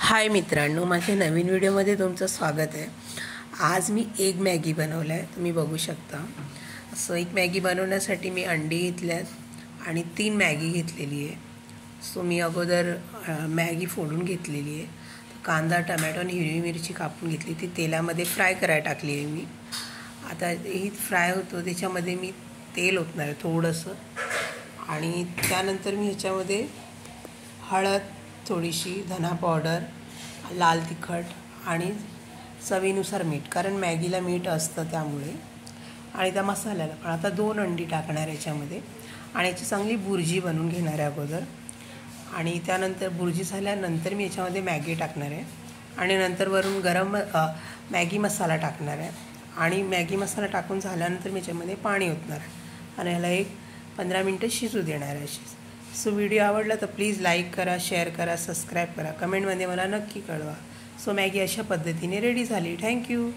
हाय मित्रांनो, माझ्या नवीन व्हिडिओमध्ये तुमचं स्वागत आहे। आज मी एग मॅगी बनवलं आहे, तुम्ही बघू शकता। सो एक मॅगी बनवण्यासाठी मी अंडी घेतल्यात आणि 3 मॅगी घेतलेली आहे। सो मी अगोदर मॅगी फोडून घेतलेली आहे। कांदा, टमॅटो आणि हिरवी मिरची कापून घेतली, ती तेलामध्ये फ्राय करायला टाकली आहे मी। आता ही फ्राय होतो त्याच्यामध्ये मी तेल ओतणार आहे थोडंसं, आणि त्यानंतर मी ह्याच्यामध्ये हळद, थोडीशी धना पावडर, लाल तिखट आणि चवीनुसार मीठ, कारण मॅगीला मीठ असतं त्यामुळे, आणि त्या मसाल्याला पण आता 2 अंडी टाकणार याच्यामध्ये आणि याची चांगली बुर्जी बनवून घेणार आहे अगोदर। आणि त्यानंतर बुर्जी झाल्यानंतर मी याच्यामध्ये मॅगी टाकणार आहे आणि नंतर वरून मॅगी मसाला टाकणार आहे आणि मॅगी मसाला टाकून झाल्यानंतर मी याच्यामध्ये पाणी ओतणार आहे आणि ह्याला एक 15 मिनटं शिजू देणार आहे अशीच। सो व्हिडिओ आवडला तर प्लीज लाईक करा, शेअर करा, सबस्क्राईब करा, कमेंटमध्ये मला नक्की कळवा। सो मॅगी अशा पद्धतीने रेडी झाली। थँक्यू।